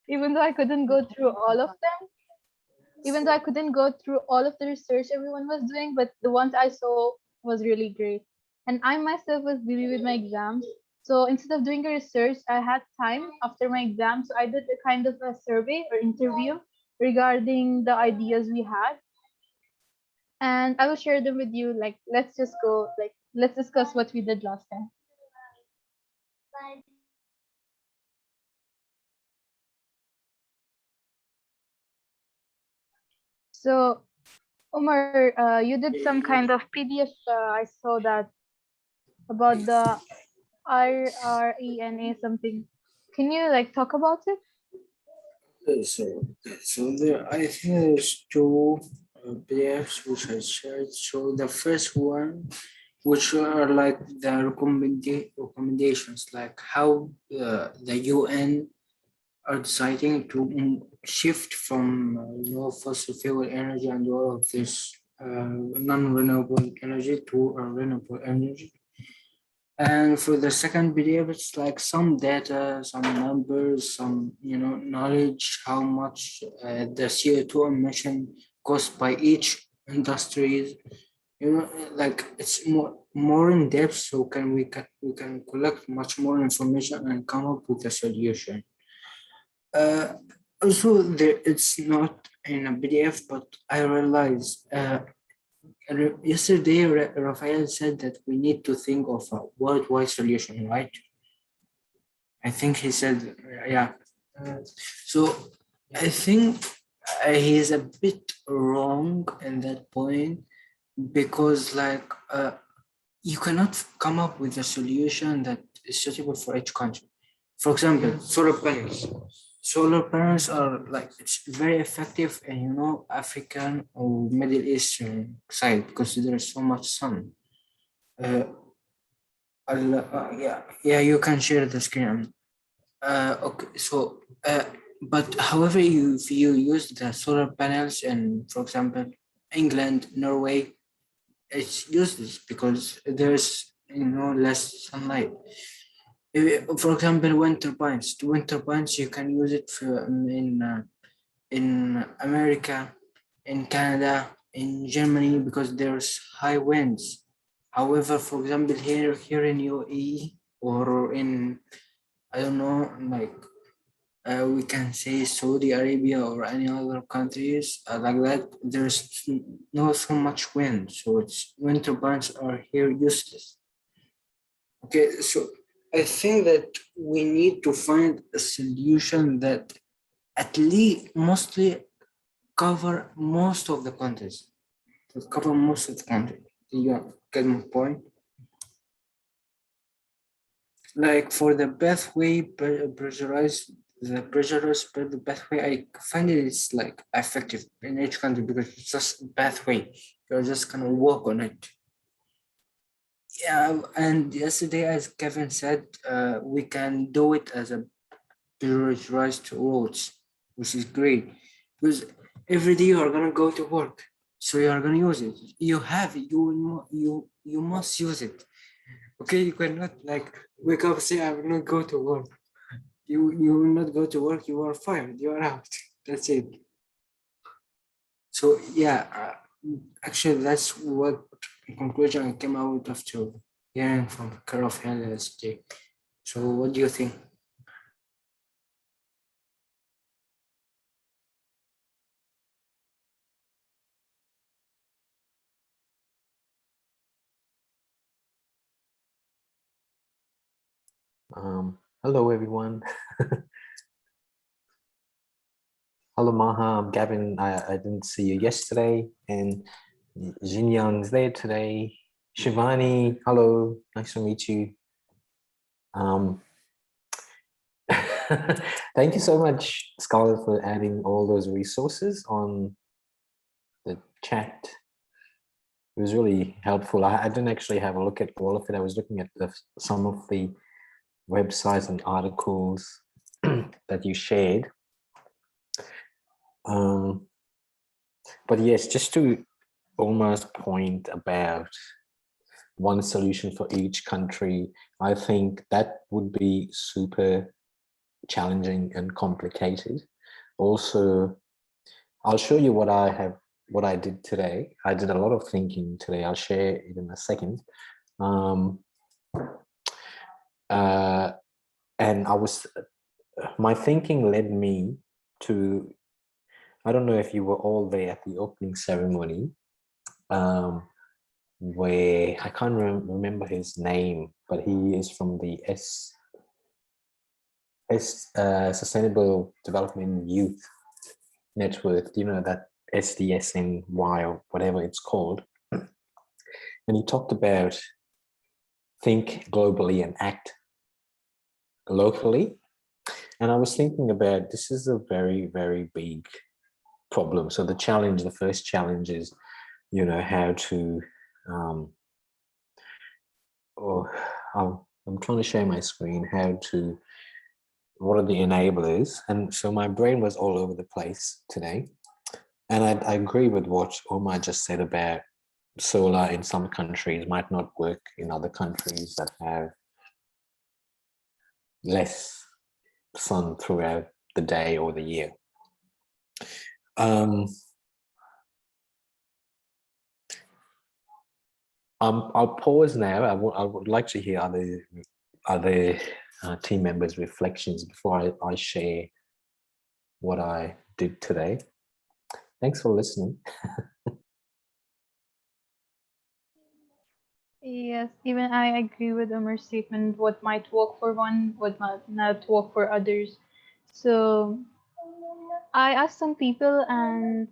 even though I couldn't go through all of them, even though I couldn't go through all of the research everyone was doing, but the ones I saw was really great. And I myself was busy with my exams. So instead of doing a research, I had time after my exam. So I did a kind of a survey or interview regarding the ideas we had. And I will share them with you. Like, let's just go, like, let's discuss what we did last time. So, Omar, you did some kind of PDF. I saw that about the RRENA something. Can you like talk about it? So there, I think there's two PDFs which I shared. So the first one, which are like the recommendations, like how the UN are deciding to shift from fossil fuel energy and all of this non-renewable energy to a renewable energy. And for the second video, it's like some data, some numbers, some knowledge, how much the CO2 emission caused by each industry. Like it's more in depth, so we can collect much more information and come up with a solution. Uh, Also, it's not in a PDF, but I realized yesterday Rafael said that we need to think of a worldwide solution, right? I think he said, yeah. Uh, so I think he's a bit wrong in that point because, like, you cannot come up with a solution that is suitable for each country. For example, solar panels. Solar panels are like it's very effective in African or Middle Eastern side because there's so much sun. Uh, yeah, you can share the screen. Okay, so but however, if you use the solar panels in, for example, England, Norway, it's useless because there's less sunlight. For example, wind turbines. The wind turbines you can use it for in America, in Canada, in Germany because there's high winds. However, for example, here in UAE or in I don't know, like we can say Saudi Arabia or any other countries like that. There's not so much wind, so it's wind turbines are here useless. Okay, so I think that we need to find a solution that at least mostly cover most of the countries. To cover most of the country. You get my point? Like for the pathway pressurized, the pressurized the pathway, I find it is like effective in each country because it's just a pathway. You're just gonna walk on it. Yeah, and yesterday, as Kevin said, we can do it as a pressurized roads, which is great because every day you are gonna go to work, so you are gonna use it. You have it. You must use it. Okay, you cannot like wake up and say I will not go to work. You will not go to work. You are fired. You are out. That's it. So yeah, actually that's what conclusion I came out after hearing from Carol yesterday. So what do you think? Hello, everyone. Hello, Maha. I'm Gavin. I didn't see you yesterday, and Jin Young's there today. Shivani, hello. Nice to meet you. Thank you so much, Scarlett, for adding all those resources on the chat. It was really helpful. I didn't actually have a look at all of it. I was looking at some of the websites and articles that you shared. But yes, just to almost point about one solution for each country, I think that would be super challenging and complicated. Also, I'll show you what I did today. I did a lot of thinking today. I'll share it in a second. And my thinking led me to, I don't know if you were all there at the opening ceremony, where I can't remember his name, but he is from the Sustainable Development Youth Network. You know, that SDSNY or whatever it's called. And he talked about think globally and act locally. And I was thinking about, this is a very, very big problem. So the first challenge is, you know, how to, I'm trying to share my screen, what are the enablers? And so my brain was all over the place today. And I agree with what Omar just said about solar in some countries might not work in other countries that have less sun throughout the day or the year. I'll pause now. I would like to hear other team members' reflections before I share what I did today. Thanks for listening. Yes, even I agree with Umar's statement. What might work for one, what might not work for others. So I asked some people, and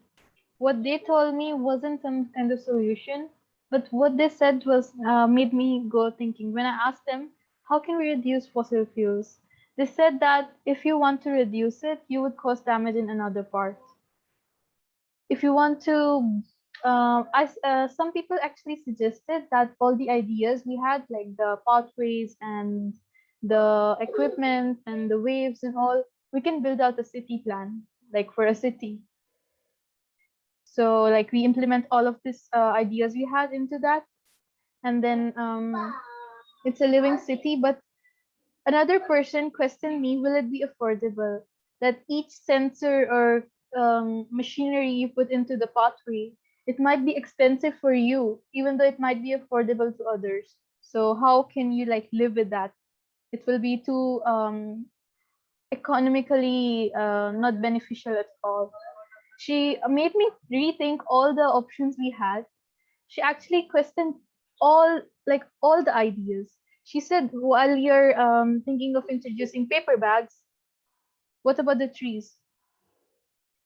what they told me wasn't some kind of solution, but what they said was made me go thinking. When I asked them, how can we reduce fossil fuels? They said that if you want to reduce it, you would cause damage in another part. If you want to, some people actually suggested that all the ideas we had, like the pathways and the equipment and the waves and all, we can build out a city plan, like for a city. So like we implement all of these ideas we had into that, and then it's a living city. But another person questioned me, will it be affordable? That each sensor or machinery you put into the pathway, it might be expensive for you, even though it might be affordable to others. So how can you like live with that? It will be too economically not beneficial at all. She made me rethink all the options we had. She actually questioned all the ideas. She said, while you're thinking of introducing paper bags, what about the trees?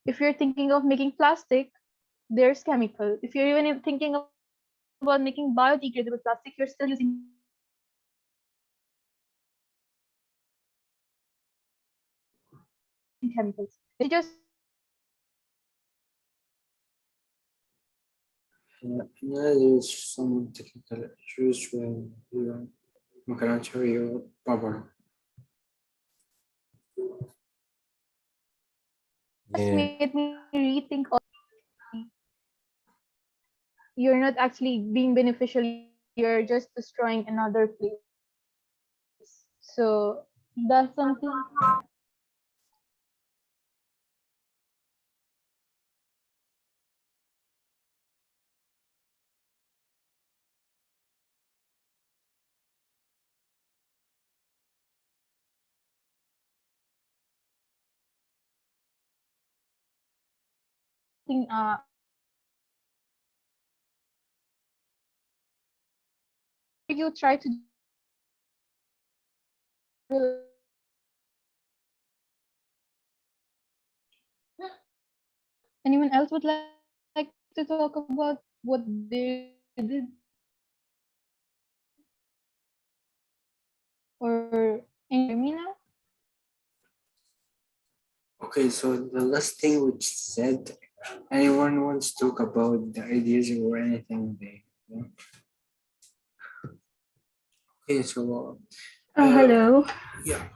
If you're thinking of making plastic, there's chemical. If you're even thinking about making biodegradable plastic, you're still using chemicals. If you're thinking of making chemicals. She just There's some technical issues with you cannot hear you properly. Yeah. made me rethink all. You're not actually being beneficial, you're just destroying another place. So that's something. You try to do like anyone else would like to talk about what they did or any me now? Okay, so the last thing which said, anyone wants to talk about the ideas or anything they want? Okay, so Hello. yeah.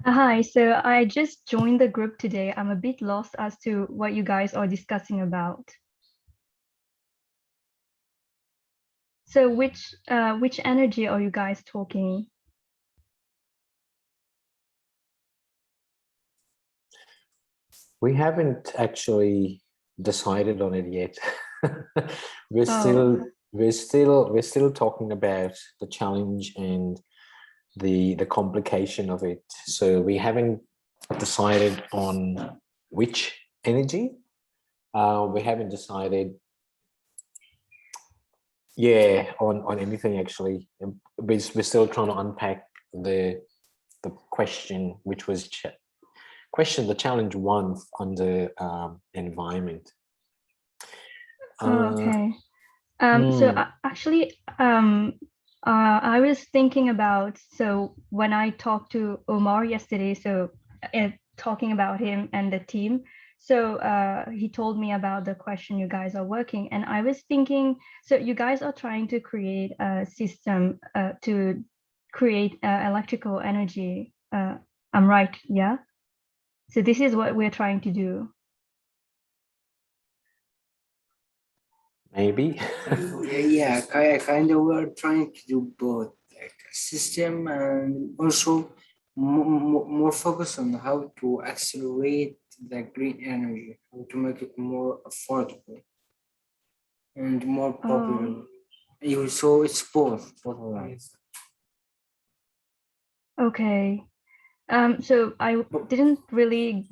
Hi. So I just joined the group today. I'm a bit lost as to what you guys are discussing about. So which energy are you guys talking? We haven't actually decided on it yet. we're Oh, still we're still talking about the challenge and the complication of it. So we haven't decided on which energy. We haven't decided, yeah, on anything actually. We're still trying to unpack the question, which was the challenge one under environment. oh, okay. So Hmm. actually, I was thinking about, so when I talked to Omar yesterday, so talking about him and the team, so he told me about the question you guys are working, and I was thinking, so you guys are trying to create a system to create electrical energy. I'm right, yeah? So this is what we're trying to do. Maybe. Yeah, kind of. We're trying to do both, like a system and also more focus on how to accelerate the green energy, how to make it more affordable and more Oh. popular. So it's both around. Okay. So I didn't really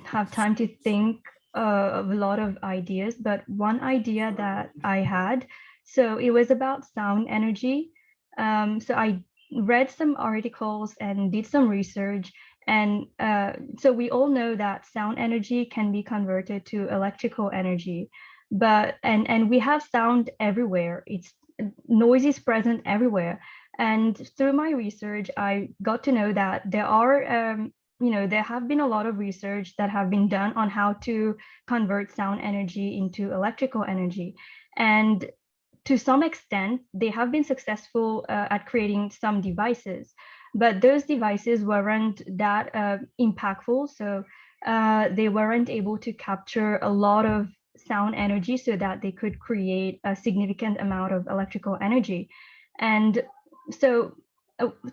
have time to think of a lot of ideas, but one idea that I had, so it was about sound energy. So I read some articles and did some research, and so we all know that sound energy can be converted to electrical energy, but and we have sound everywhere. It's noise is present everywhere. And through my research, I got to know that there are, there have been a lot of research that have been done on how to convert sound energy into electrical energy. And to some extent, they have been successful at creating some devices, but those devices weren't that impactful. So they weren't able to capture a lot of sound energy so that they could create a significant amount of electrical energy. And so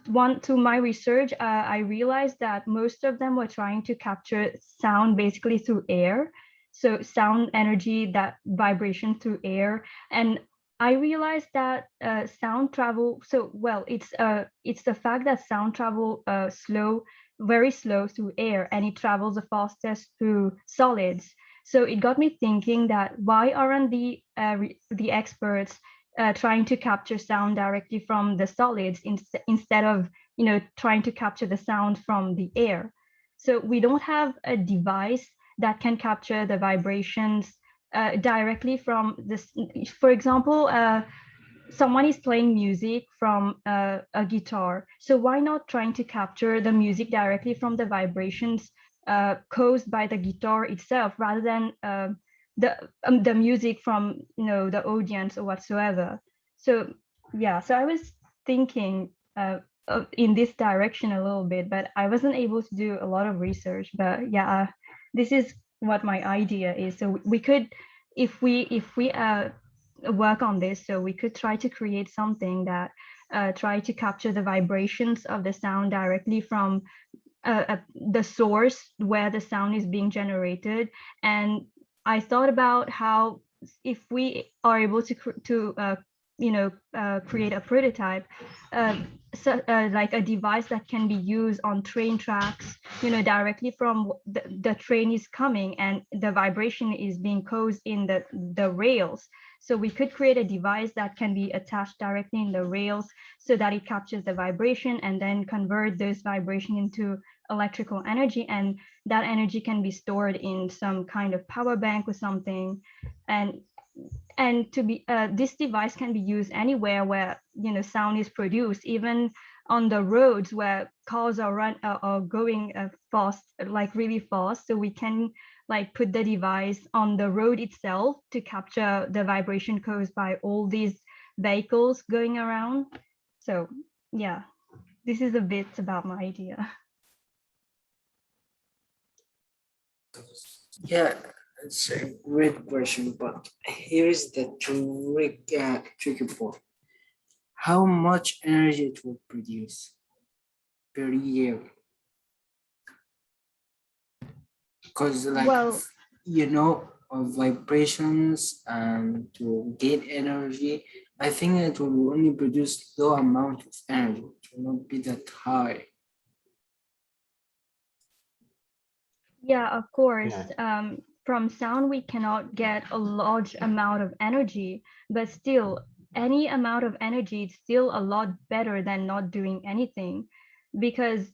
one to my research, I realized that most of them were trying to capture sound basically through air. So sound energy, that vibration through air. And I realized that sound travel, so well, it's the fact that sound travel very slow through air, and it travels the fastest through solids. So it got me thinking that why aren't the experts trying to capture sound directly from the solids instead of trying to capture the sound from the air? So we don't have a device that can capture the vibrations directly from this. For example, someone is playing music from a guitar. So why not trying to capture the music directly from the vibrations caused by the guitar itself, rather than the music from the audience or whatsoever? So yeah, so I was thinking in this direction a little bit, but I wasn't able to do a lot of research. But yeah, this is what my idea is. So we could, if we work on this, so we could try to create something that try to capture the vibrations of the sound directly from the source where the sound is being generated. And I thought about how, if we are able to create a prototype, like a device that can be used on train tracks, directly from the train is coming and the vibration is being caused in the rails. So we could create a device that can be attached directly in the rails so that it captures the vibration and then convert those vibration into electrical energy, and that energy can be stored in some kind of power bank or something. And to be this device can be used anywhere where sound is produced, even on the roads where cars are going fast, like really fast. So we can like put the device on the road itself to capture the vibration caused by all these vehicles going around. So yeah, this is a bit about my idea. Yeah, it's a great question, but here's the tricky part. How much energy it will produce per year? Because like, Well, vibrations to gain energy, I think it will only produce low amount of energy. It will not be that high. yeah, of course. Yeah. From sound, we cannot get a large amount of energy, but still, any amount of energy is still a lot better than not doing anything. Because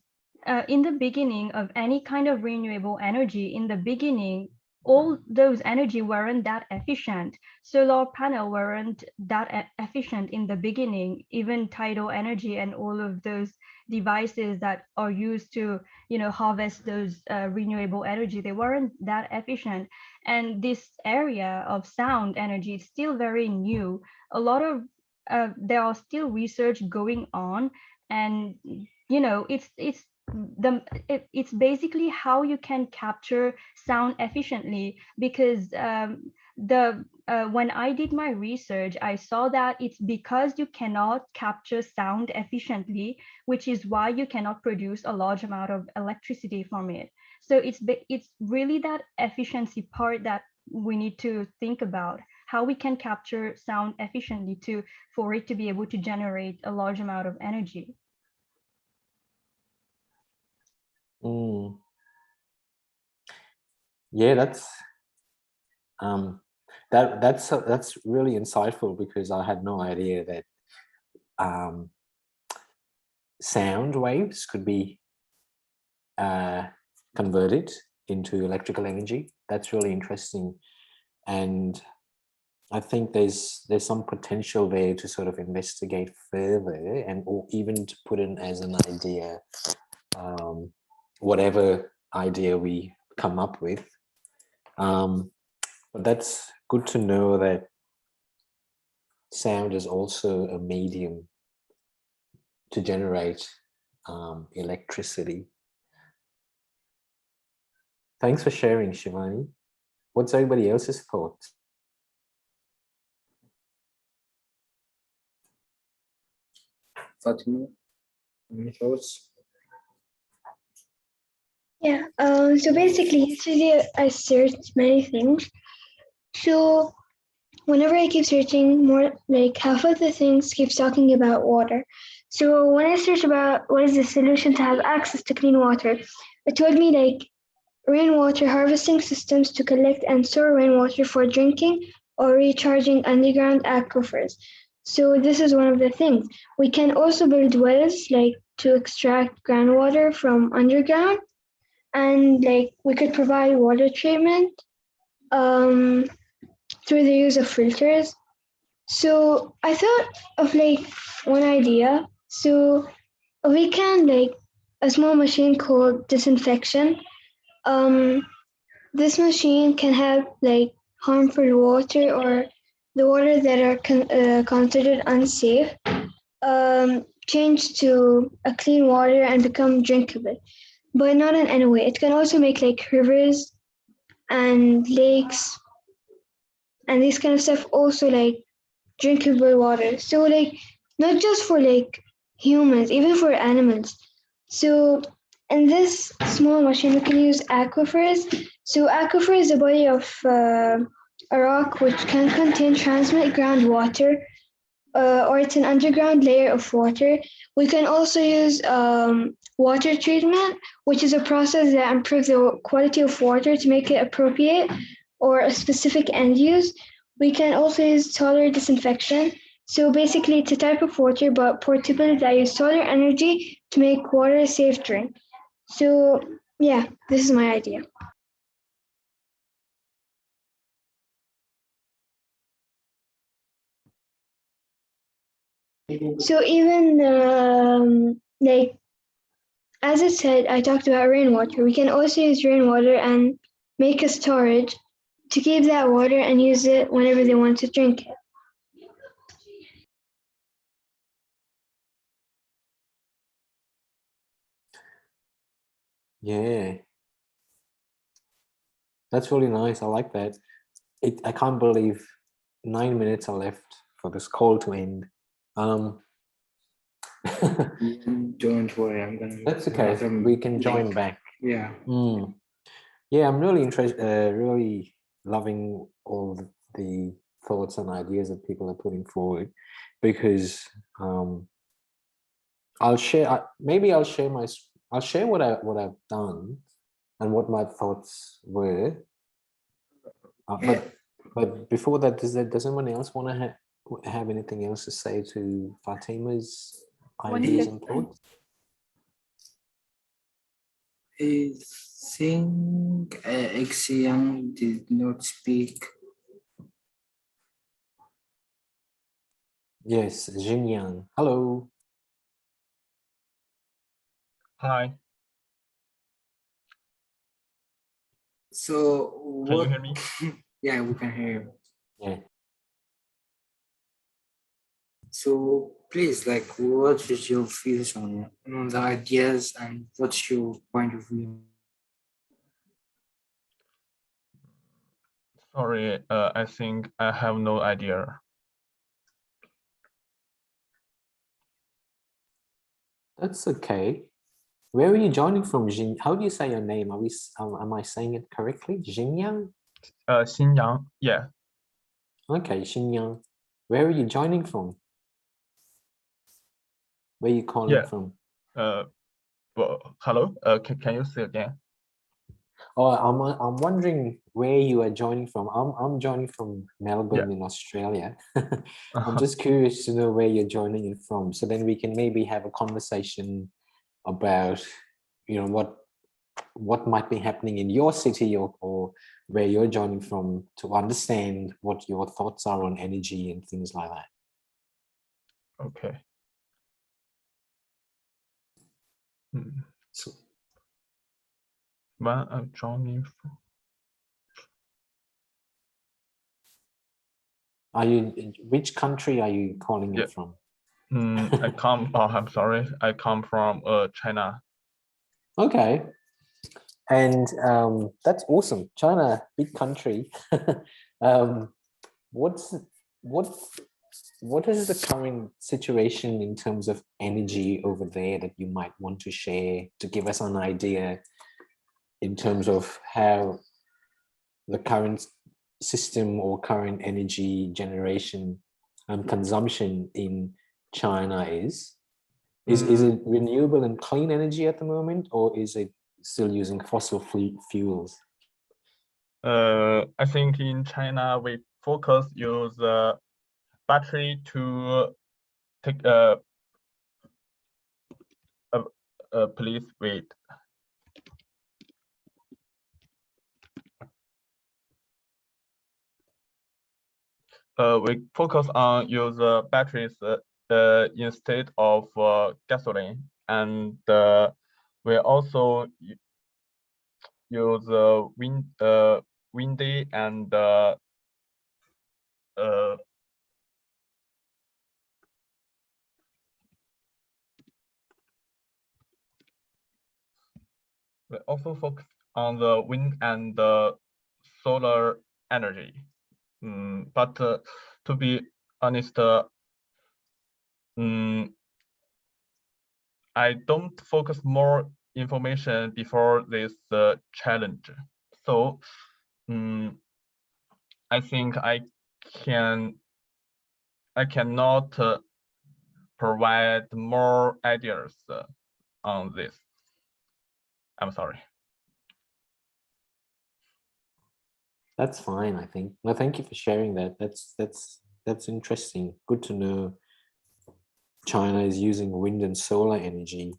in the beginning of any kind of renewable energy, in the beginning, all those energy weren't that efficient. Solar panel weren't that efficient in the beginning. Even tidal energy and all of those devices that are used to harvest those renewable energy, they weren't that efficient. And this area of sound energy is still very new. A lot of there are still research going on, and it's basically how you can capture sound efficiently. Because the when I did my research, I saw that it's because you cannot capture sound efficiently, which is why you cannot produce a large amount of electricity from it. So it's really that efficiency part that we need to think about, how we can capture sound efficiently for it to be able to generate a large amount of energy. Mm. Yeah, that's really insightful, because I had no idea that sound waves could be converted into electrical energy. That's really interesting, and I think there's some potential there to sort of investigate further, or even to put in as an idea, whatever idea we come up with. But that's good to know that sound is also a medium to generate electricity. Thanks for sharing, Shivani. What's everybody else's thoughts? Fatima, any thoughts? Yeah, so basically yesterday I searched many things. So whenever I keep searching more, like half of the things keeps talking about water. So when I search about what is the solution to have access to clean water, it told me like rainwater harvesting systems to collect and store rainwater for drinking or recharging underground aquifers. So this is one of the things. We can also build wells like to extract groundwater from underground, and like we could provide water treatment um, through the use of filters. So I thought of like one idea. So we can like a small machine called disinfection. Um, this machine can help like harmful water or the water that are considered unsafe change to a clean water and become drinkable, but not in any way. It can also make like rivers and lakes and this kind of stuff also like drinkable water. So like not just for like humans, even for animals. So in this small machine we can use aquifers. So aquifer is a body of a rock which can contain transmit groundwater, or it's an underground layer of water. We can also use water treatment, which is a process that improves the quality of water to make it appropriate or a specific end use. We can also use solar disinfection. So basically, it's a type of water but portable that use solar energy to make water a safe drink. So yeah, this is my idea. So even like as I said, I talked about rainwater. We can also use rainwater and make a storage to keep that water and use it whenever they want to drink it. Yeah, that's really nice. I like that. I can't believe 9 minutes are left for this call to end. Don't worry, I'm gonna. That's okay. We can join back. Yeah. Yeah, Yeah, I'm really interested, really loving all the thoughts and ideas that people are putting forward, because I'll share. Maybe I'll share I'll share what I've done and what my thoughts were. Yeah. But before that, does anyone else want to have anything else to say to Fatima's One ideas question. and thoughts? I think Xiang did not speak. Yes, Xinjiang. Hello. Hi, So can you what? hear me? Yeah, we can hear you. Yeah. So please, like, what is your views on the ideas and what's your point of view? Sorry, I think I have no idea. That's okay. Where are you joining from, Jin? How do you say your name? Am I saying it correctly? Xinjiang? Xinjiang, yeah, Okay, Xinjiang. Where are you joining from? Where are you calling yeah. from? Well, hello. Can you say again? Oh, I'm wondering where you are joining from. I'm joining from Melbourne in Australia. I'm just curious to know where you're joining it from, so then we can maybe have a conversation about, what might be happening in your city, or where you're joining from, to understand what your thoughts are on energy and things like that. Okay. So, When I'm joining from, which country are you calling yeah. it from? I come. Oh, I'm sorry. I come from China. Okay. And that's awesome. China, big country. um, what's what what is the current situation in terms of energy over there that you might want to share, to give us an idea in terms of how the current system or current energy generation and consumption in China is? Is it renewable and clean energy at the moment, or is it still using fossil fuels? I think in China we use battery to take please wait. We focus on use batteries instead of gasoline, and we also use windy and we also focus on the wind and solar energy. But to be honest, I don't focus more information before this challenge. So I think I cannot provide more ideas on this. I'm sorry. That's fine, I think. No, thank you for sharing that. That's interesting. Good to know China is using wind and solar energy.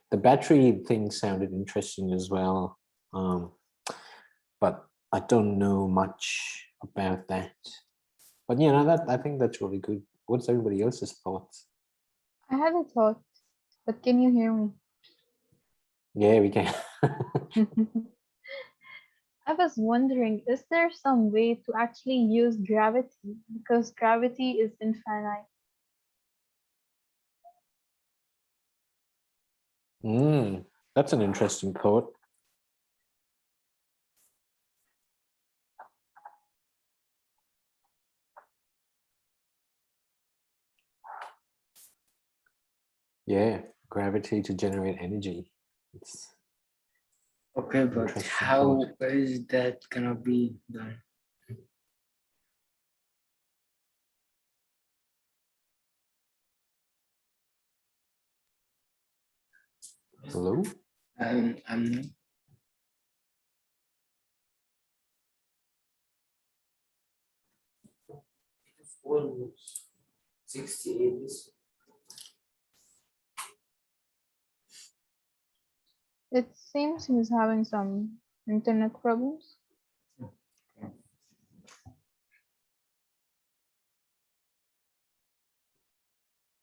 The battery thing sounded interesting as well, but I don't know much about that. But that I think that's really good. What's everybody else's thoughts? I had a thought, but can you hear me? Yeah, we can. I was wondering, is there some way to actually use gravity? Because gravity is infinite. That's an interesting thought. Yeah, gravity to generate energy. Okay, but Interesting how thought. is that gonna be done? Hello? I'm not. Almost 68. It seems he's having some internet problems.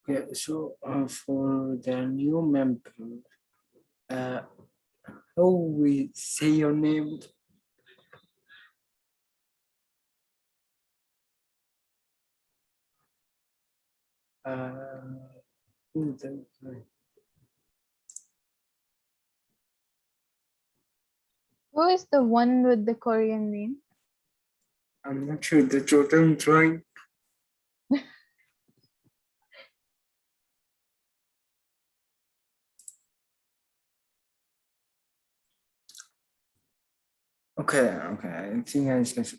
Okay, so for the new member, uh, how we say your name? Who's that guy? Who is the one with the Korean name? I'm not sure that's what I'm trying. Okay, I think I discussed.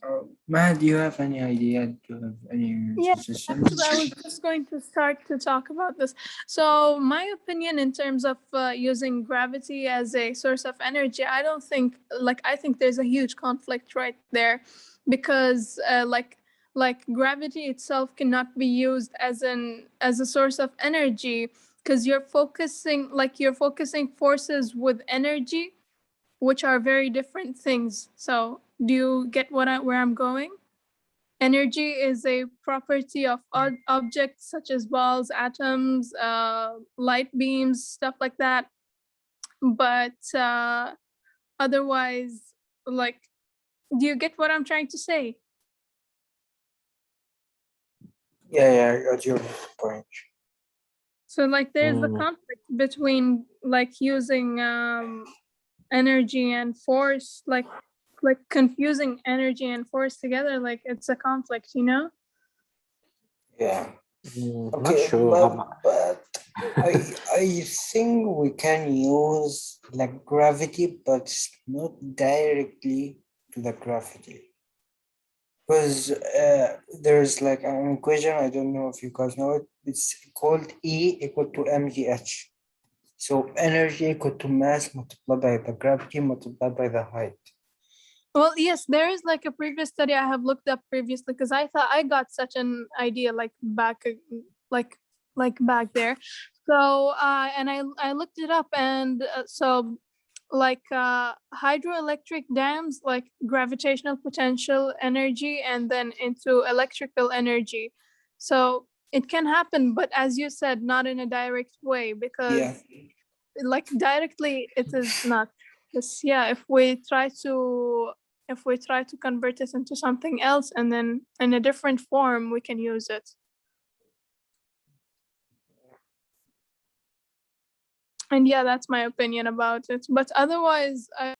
Matt, do you have any idea? Do you have any Yeah, suggestions? actually, I was just going to start to talk about this. So, my opinion in terms of using gravity as a source of energy, I don't think, I think there's a huge conflict right there, because gravity itself cannot be used as a source of energy, because you're focusing forces with energy, which are very different things. So, do you get where I'm going? Energy is a property of objects such as balls, atoms, light beams, stuff like that. But otherwise, like, do you get what I'm trying to say? Yeah, I got your point. So, like, there's the Mm. conflict between using energy and force, like confusing energy and force together. Like, it's a conflict, you know? Yeah. Not sure. but I think we can use like gravity, but not directly to the gravity. Because there's like an equation, I don't know if you guys know it, it's called E equal to mgh. So energy equal to mass multiplied by the gravity multiplied by the height. Well, yes, there is like a previous study I have looked up previously, because I thought I got such an idea like back there. So and I looked it up, and so hydroelectric dams, like gravitational potential energy and then into electrical energy. So it can happen, but as you said, not in a direct way, because like directly it is not. Yes, yeah, if we try to convert it into something else and then in a different form, we can use it. And yeah, that's my opinion about it. But otherwise,